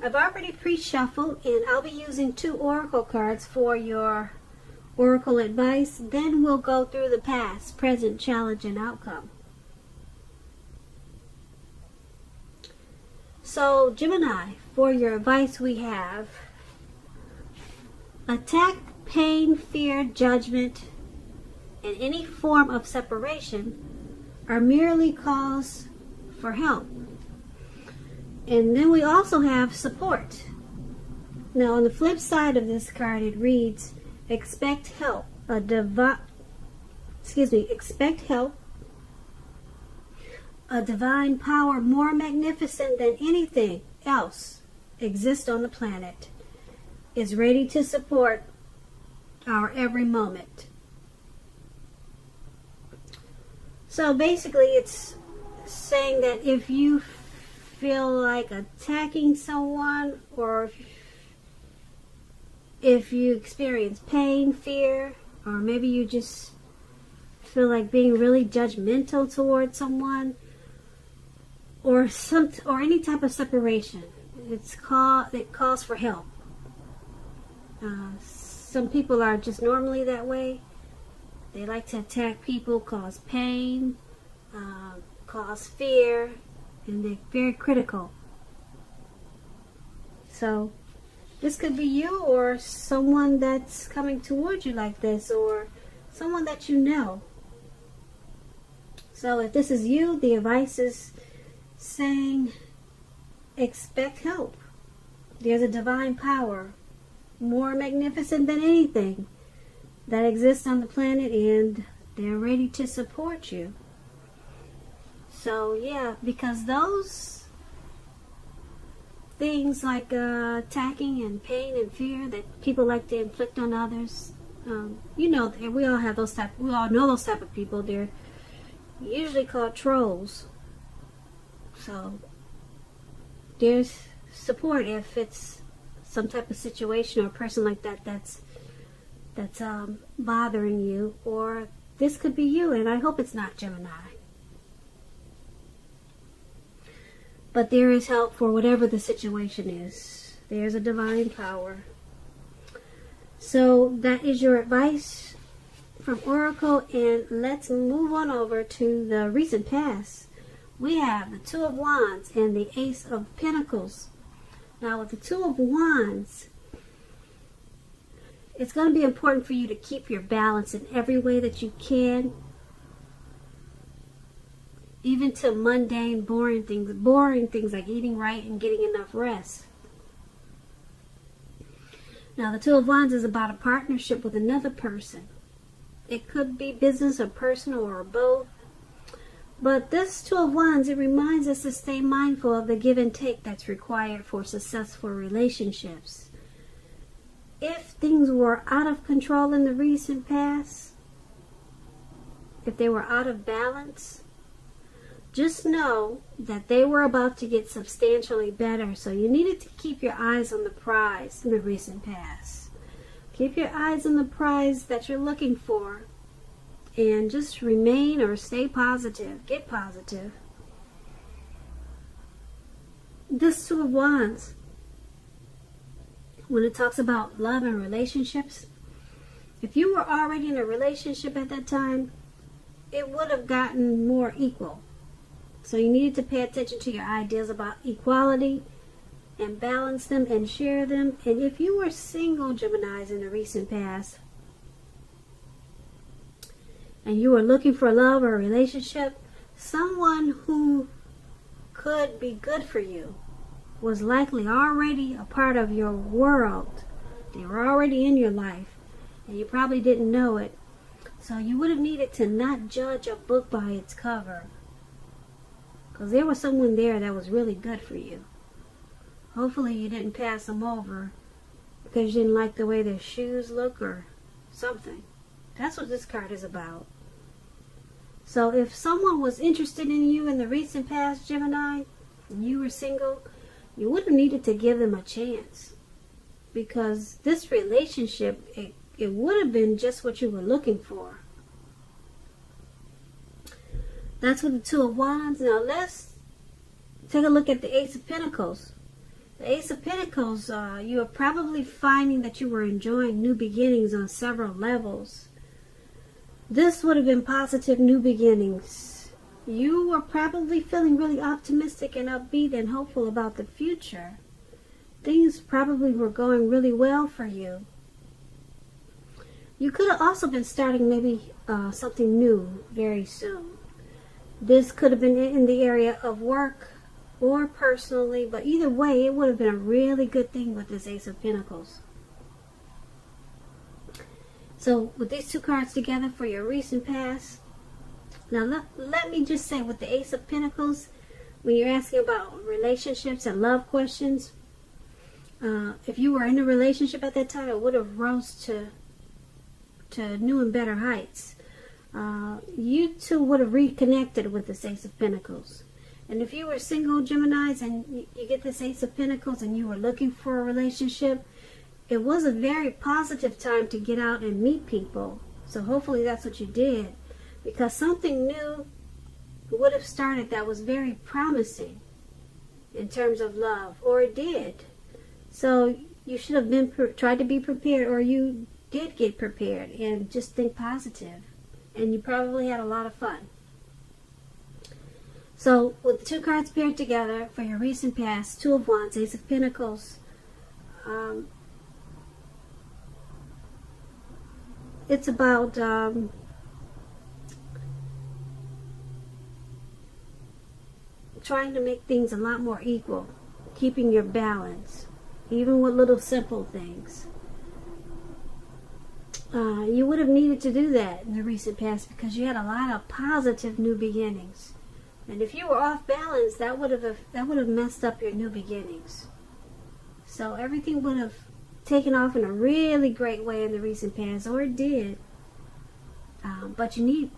I've already pre-shuffled, and I'll be using 2 oracle cards for your oracle advice. Then we'll go through the past, present, challenge, and outcome. So, Gemini, for your advice we have attack, pain, fear, judgment, and any form of separation are merely calls for help. And then we also have support. Now, on the flip side of this card, it reads, expect help. Expect help. A divine power more magnificent than anything else exists on the planet is ready to support our every moment. So basically it's saying that if you feel like attacking someone, or if you experience pain, fear, or maybe you just feel like being really judgmental towards someone, or any type of separation, it calls for help. Some people are just normally that way. They like to attack people, cause pain, cause fear, and they're very critical. So this could be you, or someone that's coming towards you like this, or someone that you know. So if this is you, the advice is saying expect help. There's a divine power more magnificent than anything that exists on the planet, and they're ready to support you. So yeah, because those things like attacking and pain and fear that people like to inflict on others, we all know those type of people. They're usually called trolls. So there's support if it's some type of situation or a person like that that's bothering you, or this could be you, and I hope it's not Gemini. But there is help for whatever the situation is. There's a divine power. So that is your advice from Oracle, and let's move on over to the recent past. We have the Two of Wands and the Ace of Pentacles. Now with the Two of Wands, it's going to be important for you to keep your balance in every way that you can. Even to mundane, boring things like eating right and getting enough rest. Now the Two of Wands is about a partnership with another person. It could be business or personal or both. But this Two of Wands, it reminds us to stay mindful of the give and take that's required for successful relationships. If things were out of control in the recent past, if they were out of balance, just know that they were about to get substantially better. So you needed to keep your eyes on the prize in the recent past. Keep your eyes on the prize that you're looking for. And just remain or stay positive. Get positive. This Two of Wands, when it talks about love and relationships, if you were already in a relationship at that time, it would have gotten more equal. So you needed to pay attention to your ideas about equality and balance them and share them. And if you were single, Geminis, in the recent past, and you were looking for love or a relationship, someone who could be good for you was likely already a part of your world. They were already in your life, and you probably didn't know it. So you would have needed to not judge a book by its cover, because there was someone there that was really good for you. Hopefully you didn't pass them over because you didn't like the way their shoes look or something. That's what this card is about. So if someone was interested in you in the recent past, Gemini, and you were single, you would have needed to give them a chance. Because this relationship, it would have been just what you were looking for. That's with the Two of Wands. Now let's take a look at the Ace of Pentacles. The Ace of Pentacles, you are probably finding that you were enjoying new beginnings on several levels. This would have been positive new beginnings. You were probably feeling really optimistic and upbeat and hopeful about the future. Things probably were going really well for you. You could have also been starting maybe something new very soon. This could have been in the area of work or personally, but either way, it would have been a really good thing with this Ace of Pentacles. So with these two cards together for your recent past, now let me just say with the Ace of Pentacles, when you're asking about relationships and love questions, if you were in a relationship at that time, it would have rose to new and better heights. You two would have reconnected with this Ace of Pentacles. And if you were single Geminis and you get this Ace of Pentacles and you were looking for a relationship, it was a very positive time to get out and meet people. So hopefully that's what you did, because something new would have started that was very promising in terms of love, or it did. So you should have been tried to be prepared, or you did get prepared, and just think positive. And you probably had a lot of fun. So with the two cards paired together for your recent past, Two of Wands, Ace of Pentacles, it's about trying to make things a lot more equal, keeping your balance, even with little simple things. You would have needed to do that in the recent past because you had a lot of positive new beginnings. And if you were off balance, that would have messed up your new beginnings. So everything would have taken off in a really great way in the recent past, or it did. But you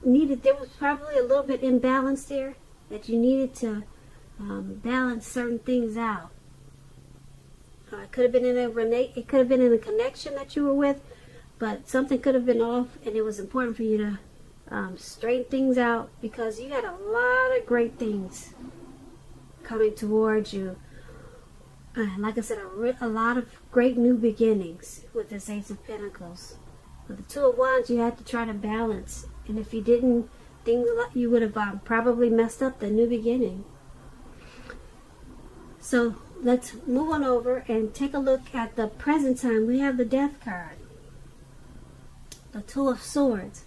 needed, there was probably a little bit imbalance there that you needed to balance certain things out. It could have been in a connection that you were with, but something could have been off, and it was important for you to straighten things out, because you had a lot of great things coming towards you. Like I said, a lot of great new beginnings with this Ace of Pentacles. With the Two of Wands, you had to try to balance, and if you didn't, you would have probably messed up the new beginning. So let's move on over and take a look at the present time. We have the Death card, the Two of Swords.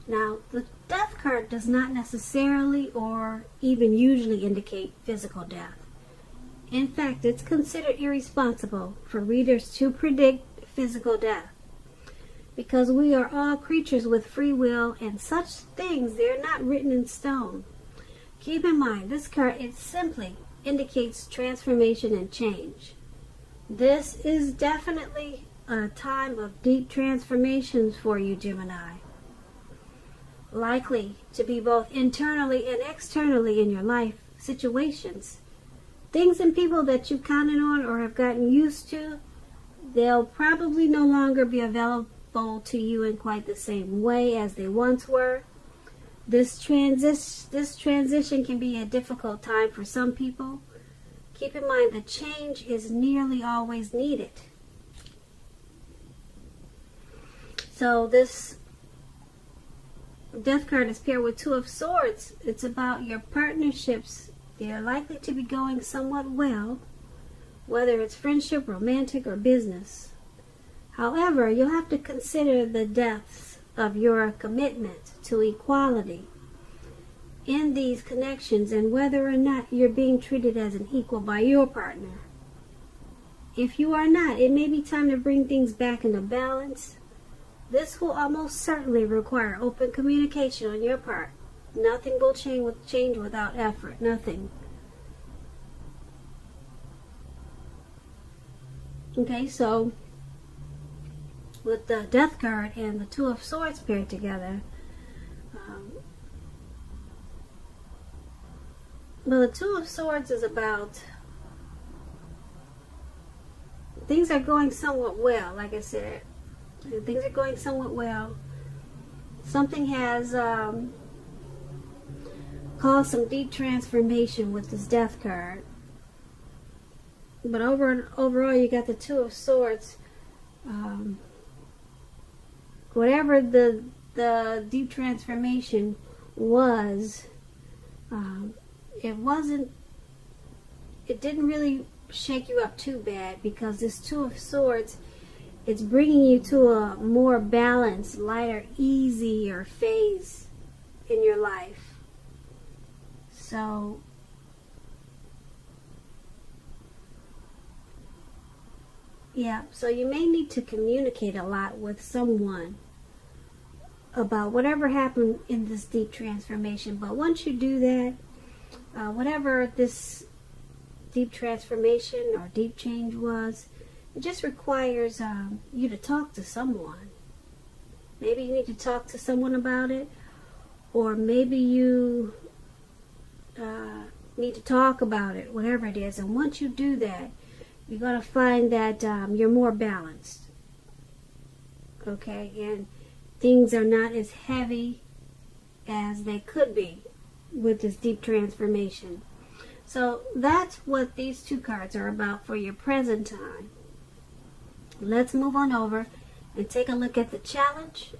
Now, the Death card does not necessarily or even usually indicate physical death. In fact, it's considered irresponsible for readers to predict physical death, because we are all creatures with free will, and such things, they're not written in stone. Keep in mind, this card, it simply indicates transformation and change. This is definitely a time of deep transformations for you, Gemini. Likely to be both internally and externally in your life situations. Things and people that you counted on or have gotten used to, they'll probably no longer be available to you in quite the same way as they once were. This transition can be a difficult time for some people. Keep in mind that change is nearly always needed. So this Death card is paired with Two of Swords. It's about your partnerships. They are likely to be going somewhat well, whether it's friendship, romantic, or business. However, you'll have to consider the depths of your commitment to equality in these connections, and whether or not you're being treated as an equal by your partner. If you are not, it may be time to bring things back into balance. This will almost certainly require open communication on your part. Nothing will change without effort. Nothing. Okay, so with the Death card and the Two of Swords paired together, well, the Two of Swords is about things are going somewhat well, like I said. Things are going somewhat well. Something has caused some deep transformation with this Death card. But overall, you got the Two of Swords. Whatever the deep transformation was, it didn't really shake you up too bad, because this Two of Swords, it's bringing you to a more balanced, lighter, easier phase in your life. So yeah, so you may need to communicate a lot with someone about whatever happened in this deep transformation. But once you do that, whatever this deep transformation or deep change was, it just requires you to talk to someone. Maybe you need to talk to someone about it, or maybe you need to talk about it, whatever it is. And once you do that, you're going to find that you're more balanced. Okay? And things are not as heavy as they could be with this deep transformation. So that's what these two cards are about for your present time. Let's move on over and take a look at the challenge.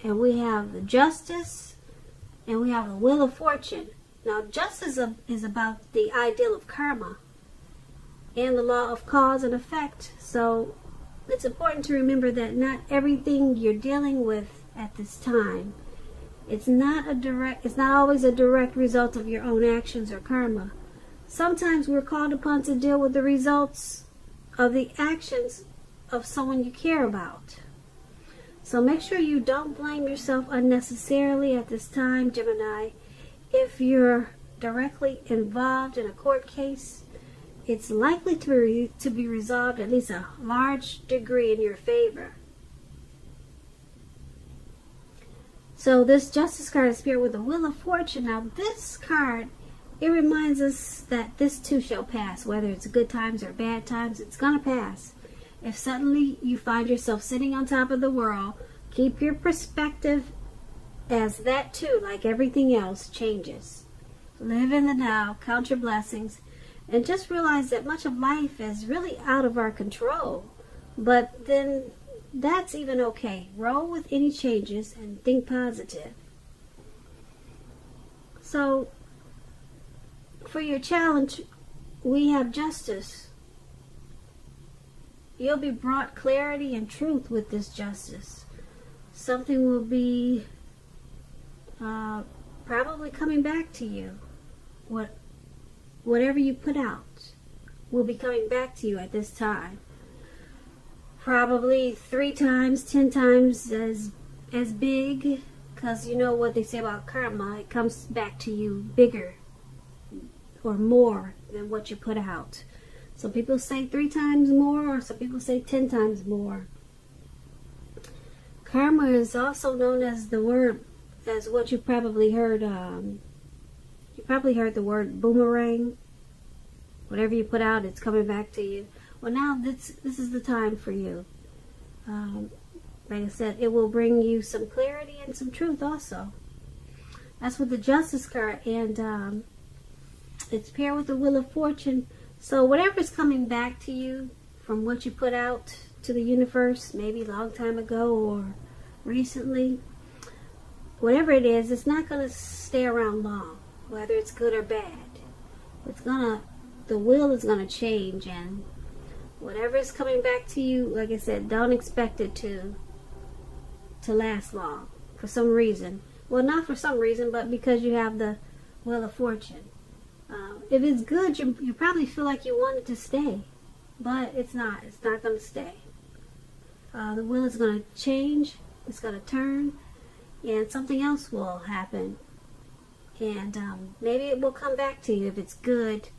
And we have the Justice, and we have the Wheel of Fortune. Now, Justice is about the ideal of karma and the law of cause and effect. So it's important to remember that not everything you're dealing with at this time, it's not always a direct result of your own actions or karma. Sometimes we're called upon to deal with the results of the actions of someone you care about. So make sure you don't blame yourself unnecessarily at this time, Gemini. If you're directly involved in a court case, it's likely to be resolved at least a large degree in your favor. So this Justice card is paired with the Wheel of Fortune. Now this card, it reminds us that this too shall pass. Whether it's good times or bad times, it's going to pass. If suddenly you find yourself sitting on top of the world, keep your perspective as that too, like everything else, changes. Live in the now, count your blessings, and just realize that much of life is really out of our control. But then that's even okay. Roll with any changes and think positive. So for your challenge, we have Justice. You'll be brought clarity and truth with this Justice. Something will be probably coming back to you. Whatever you put out will be coming back to you at this time. Probably 3 times, 10 times as big, because you know what they say about karma. It comes back to you bigger or more than what you put out. Some people say 3 times more, or some people say 10 times more. Karma is also known as what you probably heard. You probably heard the word boomerang. Whatever you put out, it's coming back to you. Well, now this is the time for you. Like I said, it will bring you some clarity and some truth also. That's with the Justice card, and it's paired with the Wheel of Fortune. So whatever's coming back to you from what you put out to the universe, maybe a long time ago or recently, whatever it is, it's not going to stay around long, whether it's good or bad. The wheel is going to change, and whatever is coming back to you, like I said, don't expect it to last long for some reason. Well, not for some reason, but because you have the Wheel of Fortune. If it's good, you probably feel like you want it to stay, but it's not. It's not going to stay. The wheel is going to change. It's going to turn, and something else will happen. And maybe it will come back to you if it's good.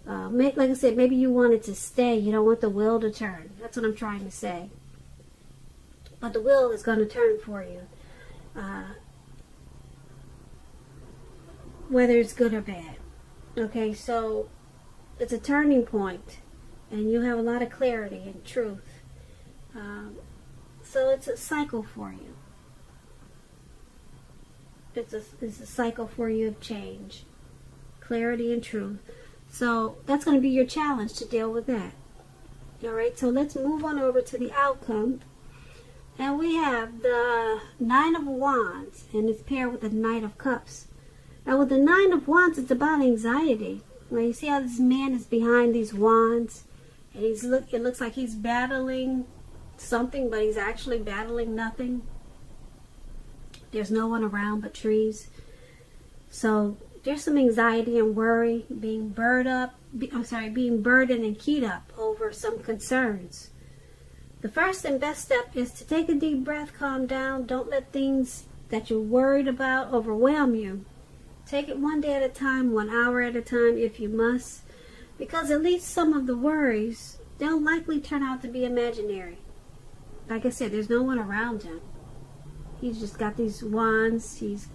Like I said, maybe you want it to stay. You don't want the wheel to turn. That's what I'm trying to say. But the wheel is going to turn for you, whether it's good or bad. Okay, so it's a turning point, and you have a lot of clarity and truth. So it's a cycle for you. It's a cycle for you of change, clarity and truth. So that's going to be your challenge to deal with that. All right, so let's move on over to the outcome. And we have the Nine of Wands, and it's paired with the Knight of Cups. Now with the Nine of Wands, it's about anxiety. Now you see how this man is behind these wands, and it looks like he's battling something, but he's actually battling nothing. There's no one around but trees. So there's some anxiety and worry, being burdened and keyed up over some concerns. The first and best step is to take a deep breath, calm down. Don't let things that you're worried about overwhelm you. Take it one day at a time, 1 hour at a time if you must, because at least some of the worries, they'll likely turn out to be imaginary. Like I said, there's no one around him. He's just got these wands. He's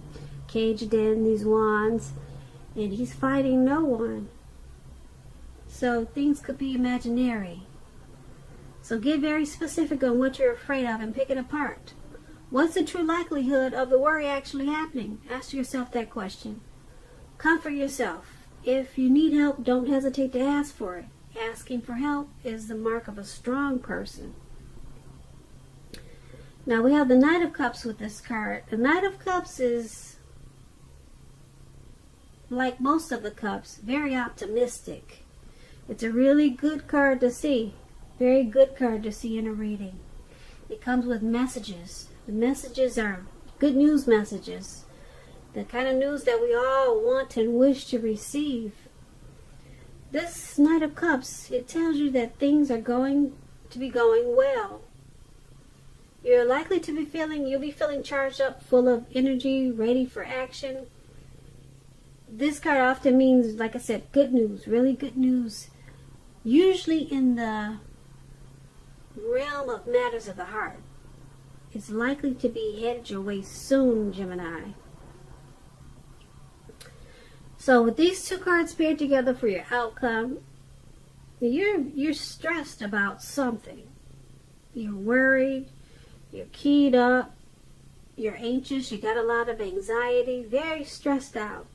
caged in these wands, and he's fighting no one. So things could be imaginary. So get very specific on what you're afraid of and pick it apart. What's the true likelihood of the worry actually happening? Ask yourself that question. Comfort yourself. If you need help, don't hesitate to ask for it. Asking for help is the mark of a strong person. Now we have the Knight of Cups with this card. The Knight of Cups is, like most of the cups, very optimistic. It's a really good card to see. Very good card to see in a reading. It comes with messages. The messages are good news messages. The kind of news that we all want and wish to receive. This Knight of Cups, it tells you that things are going to be going well. You're likely to be you'll be feeling charged up, full of energy, ready for action. This card often means, like I said, good news, really good news. Usually in the realm of matters of the heart. It's likely to be headed your way soon, Gemini. So with these two cards paired together for your outcome, you're stressed about something. You're worried, you're keyed up, you're anxious, you got a lot of anxiety, very stressed out.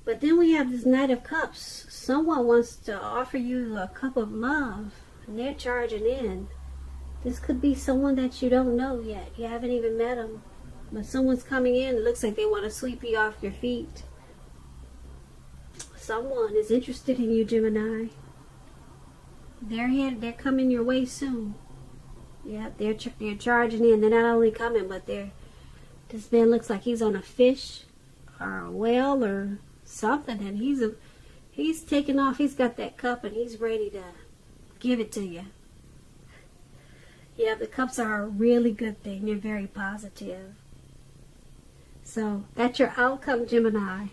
But then we have this Knight of Cups. Someone wants to offer you a cup of love, and they're charging in. This could be someone that you don't know yet. You haven't even met them. But someone's coming in. It looks like they want to sweep you off your feet. Someone is interested in you, Gemini. They're here. They're coming your way soon. Yeah, they're charging in. They're not only coming, but this man looks like he's on a fish or a whale or something, and he's taking off. He's got that cup, and he's ready to give it to you. Yeah, the cups are a really good thing. They're very positive. So that's your outcome, Gemini.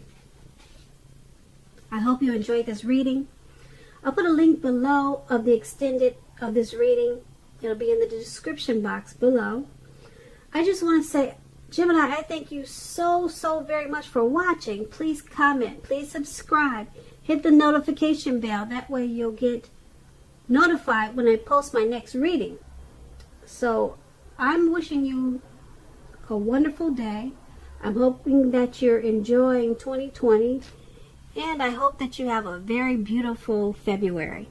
I hope you enjoyed this reading. I'll put a link below of the extended of this reading. It'll be in the description box below. I just want to say, Gemini, I thank you so very much for watching. Please comment. Please subscribe. Hit the notification bell. That way you'll get notified when I post my next reading. So I'm wishing you a wonderful day. I'm hoping that you're enjoying 2020. And I hope that you have a very beautiful February.